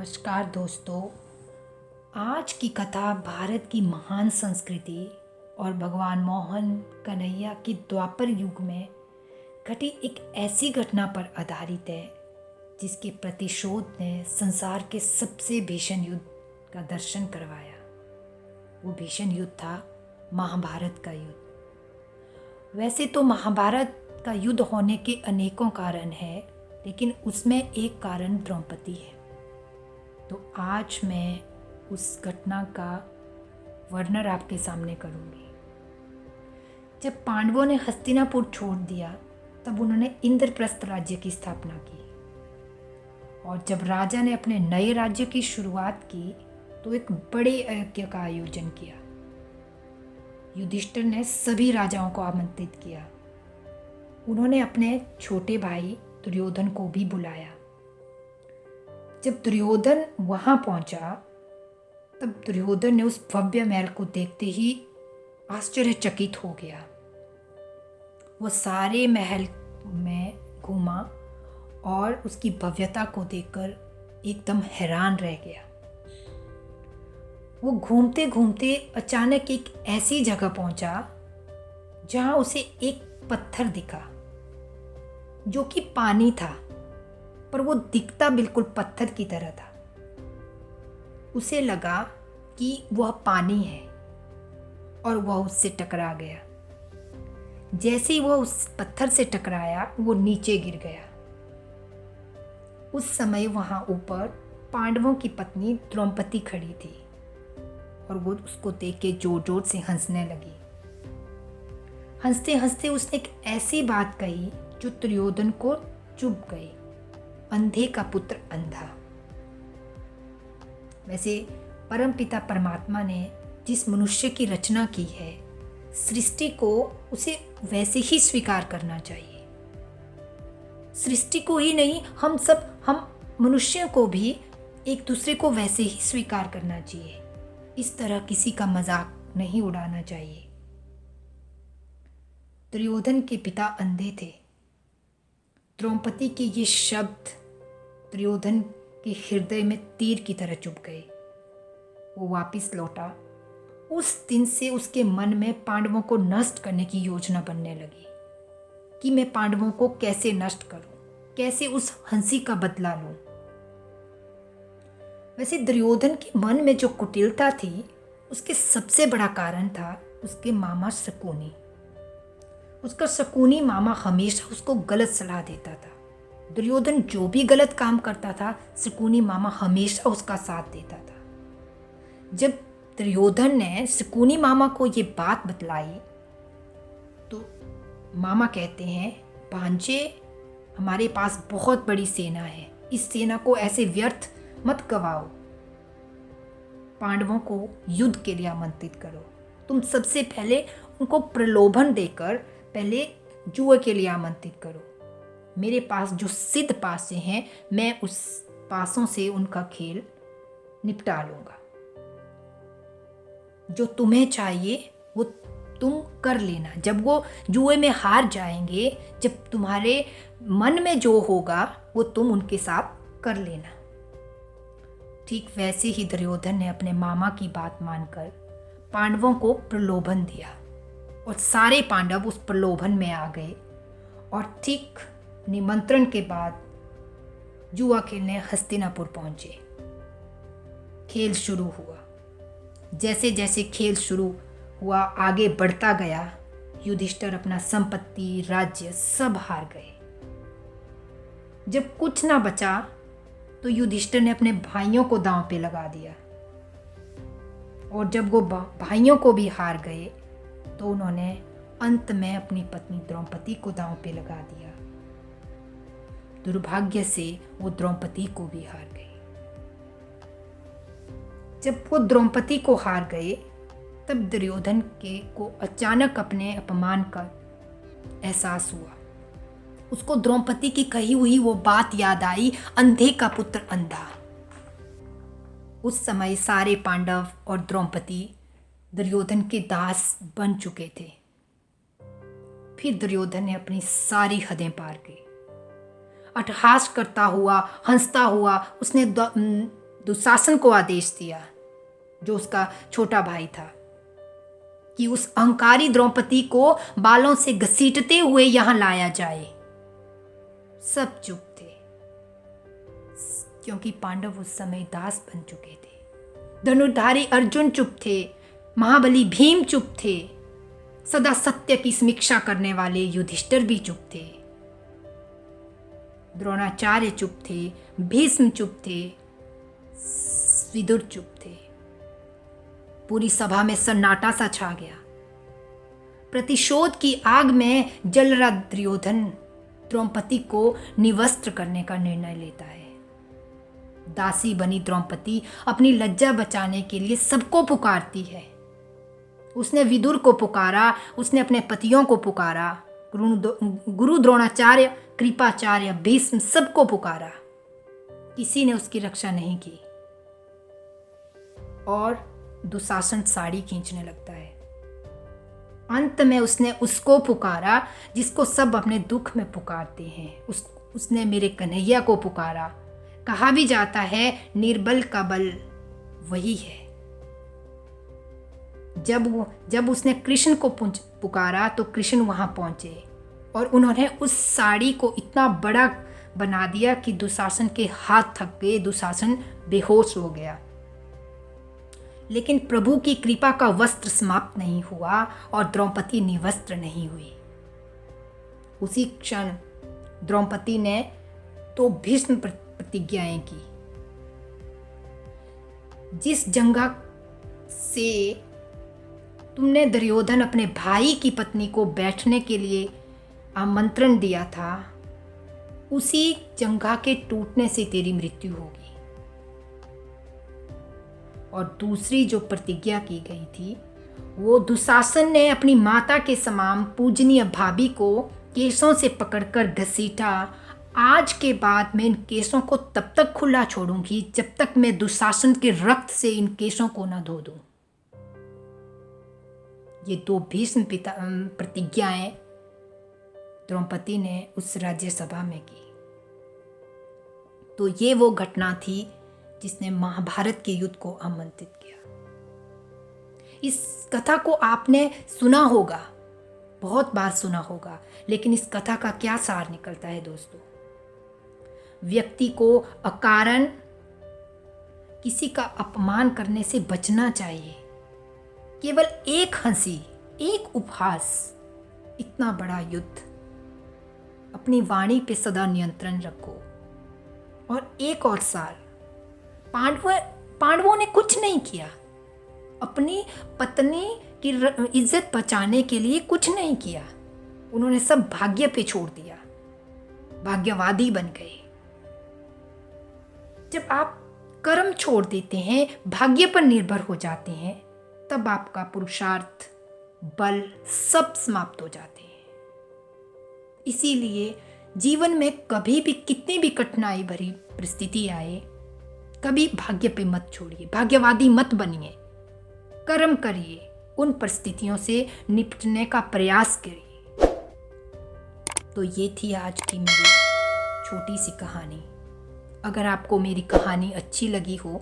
नमस्कार दोस्तों। आज की कथा भारत की महान संस्कृति और भगवान मोहन कन्हैया की द्वापर युग में घटी एक ऐसी घटना पर आधारित है जिसके प्रतिशोध ने संसार के सबसे भीषण युद्ध का दर्शन करवाया। वो भीषण युद्ध था महाभारत का युद्ध। वैसे तो महाभारत का युद्ध होने के अनेकों कारण हैं, लेकिन उसमें एक कारण द्रौपदी है। तो आज मैं उस घटना का वर्णन आपके सामने करूंगी। जब पांडवों ने हस्तिनापुर छोड़ दिया तब उन्होंने इंद्रप्रस्थ राज्य की स्थापना की, और जब राजा ने अपने नए राज्य की शुरुआत की तो एक बड़े यज्ञ का आयोजन किया। युधिष्ठिर ने सभी राजाओं को आमंत्रित किया। उन्होंने अपने छोटे भाई दुर्योधन को भी बुलाया। जब दुर्योधन वहां पहुंचा तब दुर्योधन ने उस भव्य महल को देखते ही आश्चर्यचकित हो गया। वो सारे महल में घूमा और उसकी भव्यता को देखकर एकदम हैरान रह गया। वो घूमते घूमते अचानक एक ऐसी जगह पहुंचा जहां उसे एक पत्थर दिखा जो कि पानी था, पर वो दिखता बिल्कुल पत्थर की तरह था। उसे लगा कि वह पानी है और वह उससे टकरा गया। जैसे ही वह उस पत्थर से टकराया वो नीचे गिर गया। उस समय वहां ऊपर पांडवों की पत्नी द्रौपदी खड़ी थी और वो उसको देख के जोर जोर से हंसने लगी। हंसते हंसते उसने एक ऐसी बात कही जो दुर्योधन को चुभ गई। अंधे का पुत्र अंधा। वैसे परमपिता परमात्मा ने जिस मनुष्य की रचना की है, सृष्टि को उसे वैसे ही स्वीकार करना चाहिए। सृष्टि को ही नहीं, हम मनुष्यों को भी एक दूसरे को वैसे ही स्वीकार करना चाहिए। इस तरह किसी का मजाक नहीं उड़ाना चाहिए। दुर्योधन के पिता अंधे थे। द्रौपदी के ये शब्द दुर्योधन के हृदय में तीर की तरह चुभ गए। वो वापस लौटा। उस दिन से उसके मन में पांडवों को नष्ट करने की योजना बनने लगी कि मैं पांडवों को कैसे नष्ट करूं, कैसे उस हंसी का बदला लूं। वैसे दुर्योधन के मन में जो कुटिलता थी, उसके सबसे बड़ा कारण था उसके मामा शकुनी। उसका शकुनी मामा हमेशा उसको गलत सलाह देता था। दुर्योधन जो भी गलत काम करता था, शकुनी मामा हमेशा उसका साथ देता था। जब दुर्योधन ने शकुनी मामा को ये बात बतलाई तो मामा कहते हैं, भांजे, हमारे पास बहुत बड़ी सेना है, इस सेना को ऐसे व्यर्थ मत गवाओ। पांडवों को युद्ध के लिए आमंत्रित करो। तुम सबसे पहले उनको प्रलोभन देकर पहले जुए के लिए आमंत्रित करो। मेरे पास जो सिद्ध पासे हैं, मैं उस पासों से उनका खेल निपटा लूंगा। जो तुम्हें चाहिए वो तुम कर लेना। जब वो जुए में हार जाएंगे, जब तुम्हारे मन में जो होगा वो तुम उनके साथ कर लेना। ठीक वैसे ही दुर्योधन ने अपने मामा की बात मानकर पांडवों को प्रलोभन दिया और सारे पांडव उस प्रलोभन में आ गए। और ठीक निमंत्रण के बाद जुआ खेलने हस्तिनापुर पहुंचे। खेल शुरू हुआ। जैसे जैसे खेल शुरू हुआ, आगे बढ़ता गया, युधिष्ठिर अपना संपत्ति, राज्य सब हार गए। जब कुछ ना बचा तो युधिष्ठिर ने अपने भाइयों को दांव पे लगा दिया, और जब वो भाइयों को भी हार गए तो उन्होंने अंत में अपनी पत्नी द्रौपदी को दांव पे लगा दिया। दुर्भाग्य से वो द्रौपदी को भी हार गई। जब वो द्रौपदी को हार गए तब दुर्योधन को अचानक अपने अपमान का एहसास हुआ। उसको द्रौपदी की कही हुई वो बात याद आई, अंधे का पुत्र अंधा। उस समय सारे पांडव और द्रौपदी दुर्योधन के दास बन चुके थे। फिर दुर्योधन ने अपनी सारी हदें पार की। अट्टहास करता हुआ, हंसता हुआ उसने दुशासन को आदेश दिया, जो उसका छोटा भाई था, कि उस अहंकारी द्रौपदी को बालों से घसीटते हुए यहां लाया जाए। सब चुप थे, क्योंकि पांडव उस समय दास बन चुके थे। धनुर्धारी अर्जुन चुप थे, महाबली भीम चुप थे, सदा सत्य की समीक्षा करने वाले युधिष्ठिर भी चुप थे, द्रोणाचार्य चुप थे, भीष्म चुप थे, विदुर चुप थे। पूरी सभा में सन्नाटा सा छा गया। प्रतिशोध की आग में जल रहा दुर्योधन द्रौपदी को निवस्त्र करने का निर्णय लेता है। दासी बनी द्रौपदी अपनी लज्जा बचाने के लिए सबको पुकारती है। उसने विदुर को पुकारा, उसने अपने पतियों को पुकारा, गुरु द्रोणाचार्य, कृपाचार्य, भीष्म सबको पुकारा। किसी ने उसकी रक्षा नहीं की और दुशासन साड़ी खींचने लगता है। अंत में उसने उसको पुकारा जिसको सब अपने दुख में पुकारते हैं। उसने मेरे कन्हैया को पुकारा। कहा भी जाता है निर्बल का बल वही है। जब उसने कृष्ण को पुकारा तो कृष्ण वहां पहुंचे और उन्होंने उस साड़ी को इतना बड़ा बना दिया कि दुशासन के हाथ थक गए, दुशासन बेहोश हो गया। लेकिन प्रभु की कृपा का वस्त्र समाप्त नहीं हुआ और द्रौपदी निवस्त्र नहीं हुई। उसी क्षण द्रौपदी ने तो भीष्म प्रतिज्ञाएं की। जिस जंगा से तुमने दुर्योधन अपने भाई की पत्नी को बैठने के लिए आमंत्रण दिया था, उसी जंगा के टूटने से तेरी मृत्यु होगी। और दूसरी जो प्रतिज्ञा की गई थी, वो दुशासन ने अपनी माता के समान पूजनीय भाभी को केसों से पकड़कर घसीटा। आज के बाद मैं इन केसों को तब तक खुला छोड़ूंगी जब तक मैं दुशासन के रक्त से इन केसों को न धो दूं। ये दो भीष्म प्रतिज्ञाएं द्रौपदी ने उस राज्यसभा में की। तो ये वो घटना थी जिसने महाभारत के युद्ध को आमंत्रित किया। इस कथा को आपने सुना होगा, बहुत बार सुना होगा, लेकिन इस कथा का क्या सार निकलता है दोस्तों? व्यक्ति को अकारण किसी का अपमान करने से बचना चाहिए। केवल एक हंसी, एक उपहास, इतना बड़ा युद्ध। अपनी वाणी पे सदा नियंत्रण रखो। और एक और सार, पांडवों ने कुछ नहीं किया। अपनी पत्नी की इज्जत बचाने के लिए कुछ नहीं किया। उन्होंने सब भाग्य पे छोड़ दिया, भाग्यवादी बन गए। जब आप कर्म छोड़ देते हैं, भाग्य पर निर्भर हो जाते हैं, तब आपका पुरुषार्थ, बल सब समाप्त हो जाते हैं। इसीलिए जीवन में कभी भी कितनी भी कठिनाई भरी परिस्थिति आए, कभी भाग्य पे मत छोड़िए, भाग्यवादी मत बनिए। कर्म करिए, उन परिस्थितियों से निपटने का प्रयास करिए। तो ये थी आज की मेरी छोटी सी कहानी। अगर आपको मेरी कहानी अच्छी लगी हो